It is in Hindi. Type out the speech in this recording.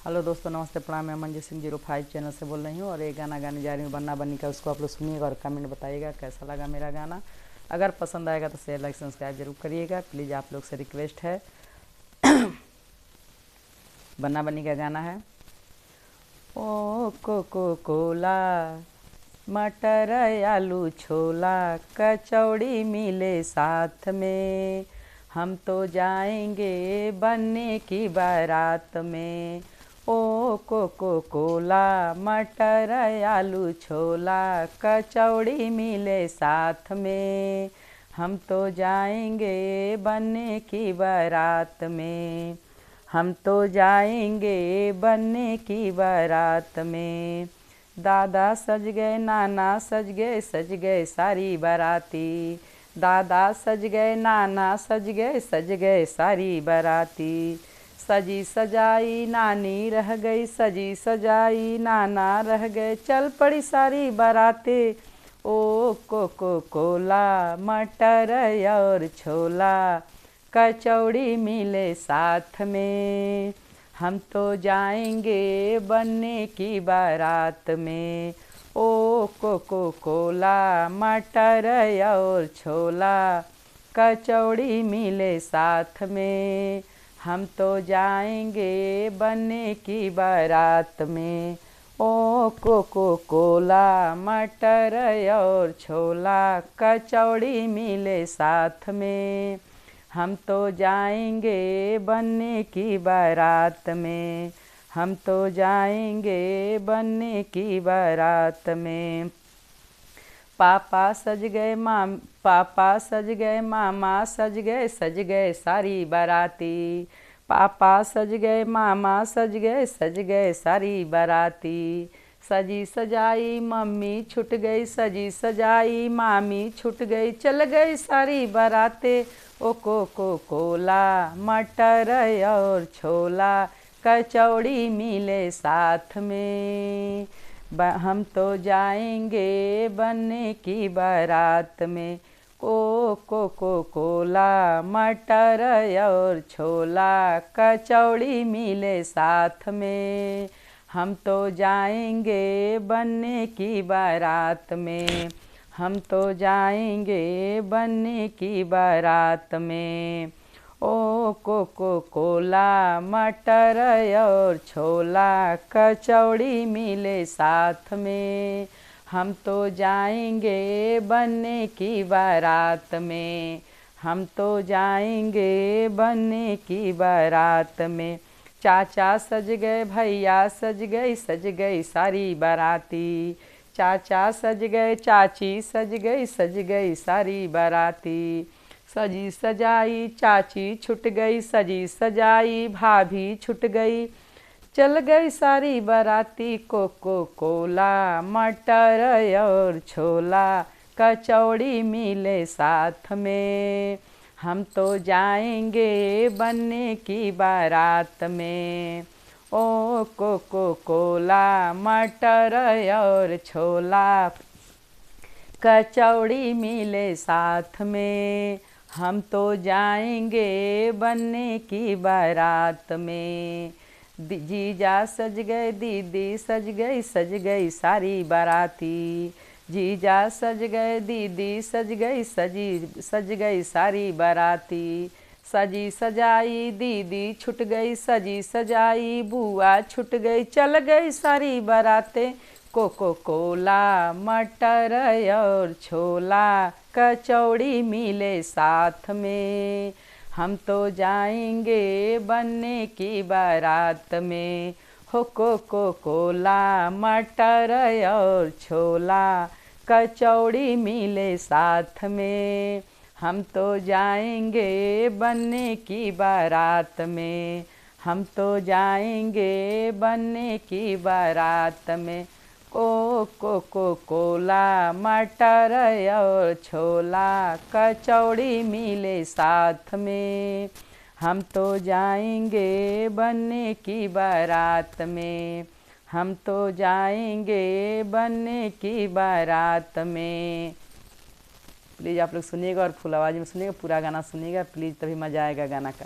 हेलो दोस्तों, नमस्ते, प्रणाम। मैं मंजीत सिंह 05 चैनल से बोल रही हूँ और ये गाना गाने जा रही हूँ बन्ना बन्नी का। उसको आप लोग सुनिएगा और कमेंट बताइएगा कैसा लगा मेरा गाना। अगर पसंद आएगा तो शेयर लाइक सब्सक्राइब जरूर करिएगा प्लीज़, आप लोग से रिक्वेस्ट है। बन्ना बन्नी का गाना है। ओ कोको कोला, मटर आलू छोला, कचौड़ी मिले साथ में, हम तो जाएंगे बनने की बारात में। ओ कोको कोला, मटर आलू छोला, कचौड़ी मिले साथ में, हम तो जाएंगे बनने की बारात में, हम तो जाएंगे बनने की बारात में। दादा सज गए, नाना सज गए सारी बाराती, दादा सज गए, नाना सज गए सारी बाराती, सजी सजाई नानी रह गई, सजी सजाई नाना रह गए, चल पड़ी सारी बारातें। ओ कोको कोला, मटर और छोला, कचौड़ी मिले साथ में, हम तो जाएंगे बनने की बारात में। ओ कोको कोला, मटर और छोला, कचौड़ी मिले साथ में, हम तो जाएंगे बनने की बारात में। ओ कोको कोला, मटर और छोला, कचौड़ी मिले साथ में, हम तो जाएंगे बनने की बारात में, हम तो जाएंगे बनने की बारात में। पापा सज गए, पापा सज गए, मामा सज गए सारी बाराती, पापा सज गए, मामा सज गए सारी बाराती, सजी सजाई मम्मी छूट गई, सजी सजाई मामी छूट गई, चल गई सारी बारातें। ओ कोको कोला, मटर और छोला, कचौड़ी मिले साथ में, हम तो जाएंगे बनने की बारात में। ओ कोको कोला, मटर और छोला, कचौड़ी मिले साथ में, हम तो जाएंगे बनने की बारात में, हम तो जाएंगे बनने की बारात में। ओ कोको कोला, मटर और छोला, कचौड़ी मिले साथ में, हम तो जाएंगे बनने की बारात में, हम तो जाएंगे बनने की बारात में। चाचा सज गए, भैया सज गई सारी बाराती, चाचा सज गए, चाची सज गई सारी बाराती, सजी सजाई चाची छूट गई, सजी सजाई भाभी छूट गई, चल गई सारी बाराती। कोको कोला, मटर और छोला, कचौड़ी मिले साथ में, हम तो जाएंगे बनने की बारात में। ओ कोको कोला, मटर और छोला, कचौड़ी मिले साथ में, हम तो जाएंगे बनने की बारात में। जीजा सज गए, दीदी सज गई सारी बाराती, जीजा सज गए, दीदी सज गई सारी बाराती, सजी सजाई दीदी छूट गई, सजी सजाई बुआ छूट गई, चल गई सारी बारातें। कोको कोला, मटर और छोला, कचौड़ी मिले साथ में, हम तो जाएंगे बनने की बारात में। हो कोको कोला, मटर और छोला, कचौड़ी मिले साथ में, हम तो जाएंगे बनने की बारात में, हम तो जाएंगे बनने की बारात में। ओ कोको कोला, मटर और छोला, कचौड़ी मिले साथ में, हम तो जाएंगे बनने की बारात में, हम तो जाएंगे बनने की बारात में। प्लीज़ आप लोग सुनिएगा और फुल आवाज़ में सुनिएगा, पूरा गाना सुनिएगा प्लीज़, तभी मज़ा आएगा गाना का।